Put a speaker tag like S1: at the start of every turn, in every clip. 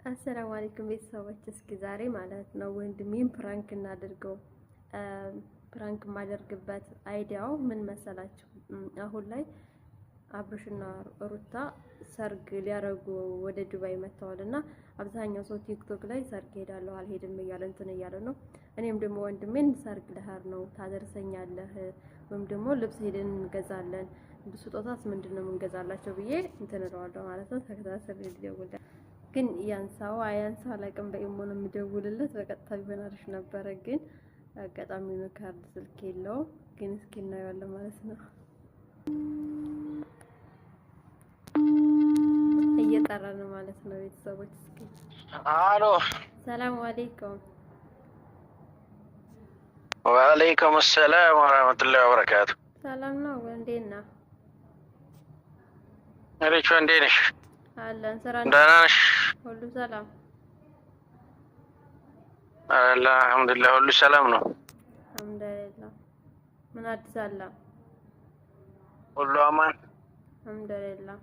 S1: አሰላሙ አለይኩም ቤተሰቦች፣ እስኪ ዛሬ ማለት ነው ወንድሜን ፕራንክ እናድርገው። ፕራንክ የማደርግበት አይዲያው ምን መሰላችሁ? አሁን ላይ አብርሽና ሩታ ሰርግ ሊያረጉ ወደ ዱባይ መጥተዋልና አብዛኛው ሰው ቲክቶክ ላይ ሰርግ ሄዳለሁ አልሄድም እያለ እንትን እያለ ነው። እኔም ደግሞ ወንድሜን ሰርግ ልሄድ ነው ታደርሰኛለህ ወይም ደግሞ ልብስ ሄደን እንገዛለን ስጦታስ ምንድነው የምንገዛላቸው ብዬ እንትን እለዋለሁ ማለት ነው። ተከታተል ቪዲዮ ግን ያንሳው አያንሳው አላውቅም። በኢሞ ነው የምደውልለት በቀጥታ ቢሆን አሪፍ ነበረ፣ ግን አጋጣሚ ነው ካርድ ስልክ የለው። ግን እስኪ እናየዋለን ማለት ነው። እየጠራ ነው ማለት ነው። ቤተሰቦች እስኪ
S2: አሎ፣
S1: ሰላም አለይኩም።
S2: ወአለይኩም ሰላም ወራህመቱላሂ ወበረካቱ።
S1: ሰላም ነው እንዴት ነህ?
S2: አሬቹ እንዴት ነሽ?
S1: አለን ስራ
S2: ደህና ነሽ?
S1: ሁሉ ሰላም
S2: አልሐምዱሊላህ፣ ሁሉ ሰላም ነው።
S1: አልሐምዱሊላህ። ምን አዲስ አለ?
S2: ሁሉ አማን
S1: አልሐምዱሊላህ።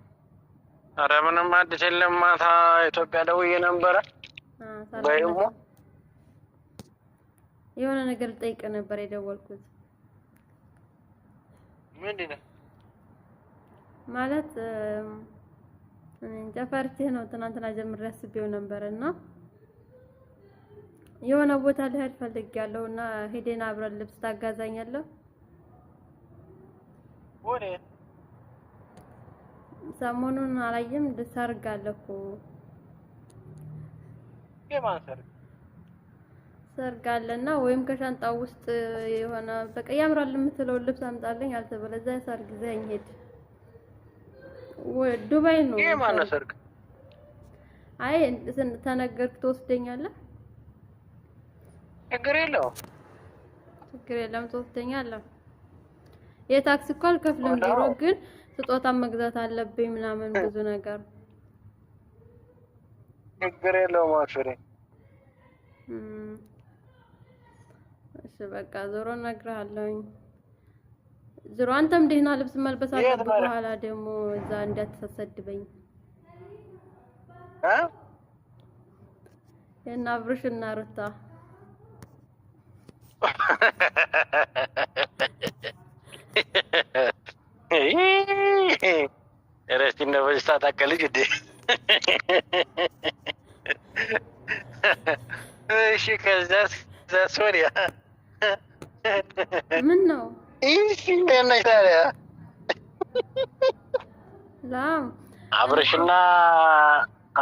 S2: ኧረ ምንም አዲስ የለም። ማታ ኢትዮጵያ ደውዬ ነበረ። በይሞ
S1: የሆነ ነገር ልጠይቅ ነበር የደወልኩት።
S2: ምንድን ነው
S1: ማለት እንጃ ፈርቼ ነው። ትናንትና ጀምሬ አስቤው ነበርና የሆነ ቦታ ልሄድ ፈልጌያለሁና ሄደን አብረን ልብስ ታጋዛኛለህ?
S2: ወዴ?
S1: ሰሞኑን አላየም ሰርግ አለ እኮ።
S2: የማን ሰርግ?
S1: ሰርግ አለና ወይም ከሻንጣው ውስጥ የሆነ በቃ ያምራል የምትለው ልብስ አምጣልኝ አልተበለዛ ሰርግ ይዘኸኝ ሄድ። ዱባይ ነው።
S2: የማን ሰርግ?
S1: አይ ተነገርክ ትወስደኛለህ?
S2: ችግር የለውም።
S1: ችግር የለም ትወስደኛለህ። የታክሲ እኮ አልከፍልም ድሮ፣ ግን ስጦታ መግዛት አለብኝ ምናምን ብዙ ነገር።
S2: ችግር የለውም አፍሬ።
S1: እሺ በቃ ዞሮ እነግርሃለሁኝ። ዞሮ አንተም ደህና ልብስ መልበስ አለብህ። በኋላ ደግሞ እዛ እንዳትሰድበኝ እና አብርሽና ሩታ
S2: ረስቲ ነው በስታ ታቀልጅ እንዴ? እሺ ከዛስ ሶሪያ
S1: ምን ነው?
S2: እሺ እንደነሽ ታዲያ
S1: ላም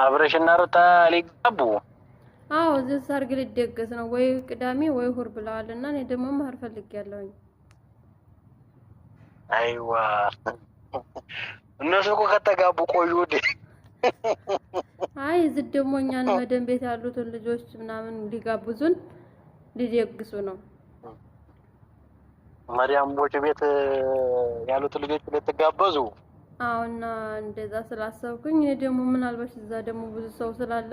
S2: አብርሽና ሩታ ሊጋቡ?
S1: አዎ እዚህ ሰርግ ሊደገስ ነው ወይ ቅዳሜ ወይ እሑድ ብለዋልና እኔ ደግሞ መሄድ ፈልጌያለሁኝ።
S2: አይዋ እነሱ እኮ ከተጋቡ ቆዩ እንዴ?
S1: አይ እዚህ ደግሞ እኛን መደም ቤት ያሉትን ልጆች ምናምን ሊጋብዙን ሊደግሱ ነው።
S2: ማርያምቦች ቤት ያሉት ልጆች ልትጋበዙ?
S1: አዎና እንደዛ ስላሰብኩኝ እኔ ደግሞ ምናልባት እዛ ደግሞ ብዙ ሰው ስላለ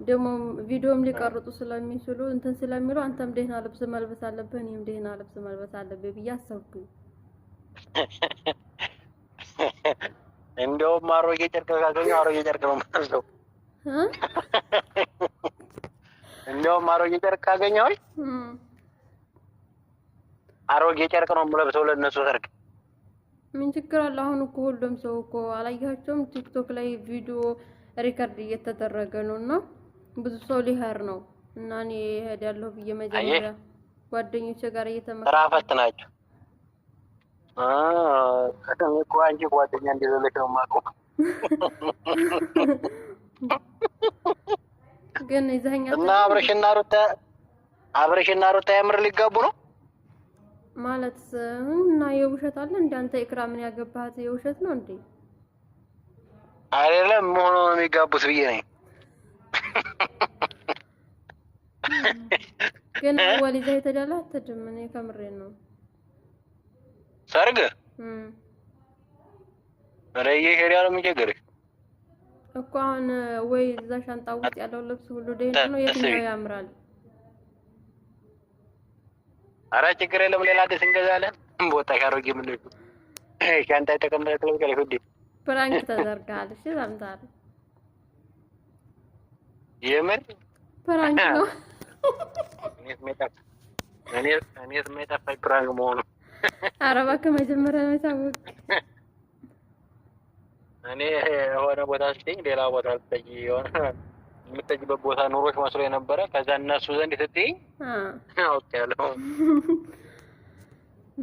S1: ደግሞ ቪዲዮም ሊቀርጡ ስለሚችሉ እንትን ስለሚሉ አንተም ደህና ልብስ መልበስ አለብህ እኔም ደህና ልብስ መልበስ አለብኝ ብዬ አሰብኩኝ።
S2: እንደውም አሮጌ ጨርቅ ካገኘሁ አሮጌ ጨርቅ ነው የምለብሰው። እንደውም አሮጌ ጨርቅ ካገኘሁ አሮጌ ጨርቅ ነው የምለብሰው ለእነሱ ሰርግ።
S1: ምን ችግር አለ? አሁን እኮ ሁሉም ሰው እኮ አላያቸውም? ቲክቶክ ላይ ቪዲዮ ሪከርድ እየተደረገ ነውና ብዙ ሰው ሊሄድ ነው እና እኔ እሄዳለሁ ብዬ መጀመሪያ ጓደኞቼ ጋር እየተመከረ
S2: ስራ ፈት ናቸው። እኮ አንቺ ጓደኛ እንደሌለሽ ነው የማውቀው።
S1: ግን ይዘኸኛል
S2: እና አብርሽና ሩታ የምር ሊጋቡ ነው
S1: ማለት እና የውሸት አለ እንደ አንተ ኢክራምን ያገባሃት የውሸት ነው እንዴ?
S2: አይደለም ሆኖ ነው የሚጋቡት ብዬ ነኝ።
S1: ግን ወሊዛ የተዳላ አትድም። እኔ ከምሬ ነው።
S2: ሰርግ ረዬ ሄሪያል የሚቸገርሽ
S1: እኮ አሁን ወይ እዛ ሻንጣ ውስጥ ያለው ልብስ ሁሉ ደህና ነው። የትኛው ያምራል?
S2: ኧረ ችግር የለም ሌላ አዲስ እንገዛለን። ቦታ ካሮጌ ምን ነው ሻንጣ የተቀመጠ ልብስ ሁሉ
S1: ፕራንክ ተደርጋል። እሺ ሰምታለሁ።
S2: የምር
S1: ፕራንክ ነው። እኔስ የጠፋኝ ፕራንክ መሆኑ። ኧረ እባክህ መጀመሪያ ነው የታወቀ።
S2: እኔ የሆነ ቦታ ስትይኝ ሌላ ቦታ ልትጠይቂ የሆነ የምትጠይበት ቦታ ኑሮች መስሎ የነበረ ከዛ እነሱ ዘንድ ስትይኝ አውቄያለሁ።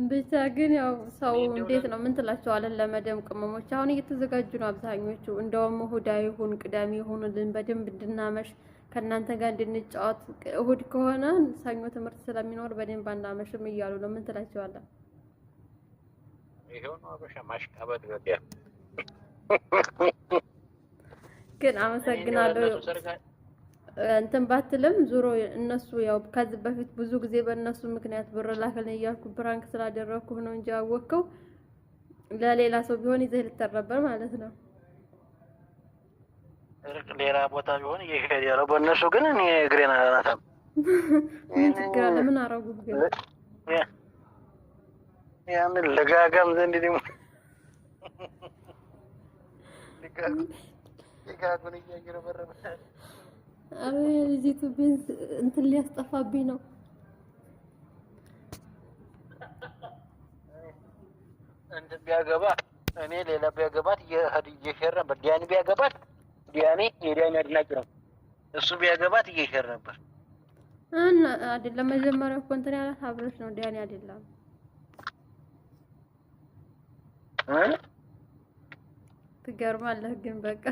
S1: ብቻ ግን ያው ሰው እንዴት ነው ምን ትላቸዋለን? ለመደም ቅመሞች አሁን እየተዘጋጁ ነው አብዛኞቹ። እንደውም እሑድ ይሁን ቅዳሜ ይሁንልን በደንብ እንድናመሽ ከእናንተ ጋር እንድንጫወት። እሑድ ከሆነ ሰኞ ትምህርት ስለሚኖር በደንብ አናመሽም እያሉ ነው። ምን ትላቸዋለን?
S2: ይሄው ነው አበሻ ማሽቃበጥ ገቢያ።
S1: ግን አመሰግናለሁ እንትን ባትልም ዙሮ እነሱ ያው ከዚህ በፊት ብዙ ጊዜ በእነሱ ምክንያት ብር ላከልኝ እያልኩ ፕራንክ ስላደረኩህ ነው እንጂ ያወቅከው ለሌላ ሰው ቢሆን ይዘህ ልትረበር ማለት ነው።
S2: ሌላ ቦታ ቢሆን እየሄደ ያለው በእነሱ ግን እኔ እግሬን አላነሳም።
S1: ምን ችግር አለ? ምን አደረጉህ ግን?
S2: ያንን ለጋጋም ዘንድ ደግሞ ልጋጉን እያገረበረበ
S1: አረ ልጅቱ ቢንስ እንትን ሊያስጠፋብኝ ነው።
S2: እንትን ቢያገባ እኔ ሌላ ቢያገባት እየሸር ነበር። ዲያኔ ቢያገባት ዲያኔ የዲያኔ አድናቂ ነው። እሱ ቢያገባት እየሸር ነበር።
S1: እና አይደለም መጀመሪያ እኮ እንትን ያላት አብረሽ ነው ዲያኔ አይደለም። ትገርማለህ ግን በቃ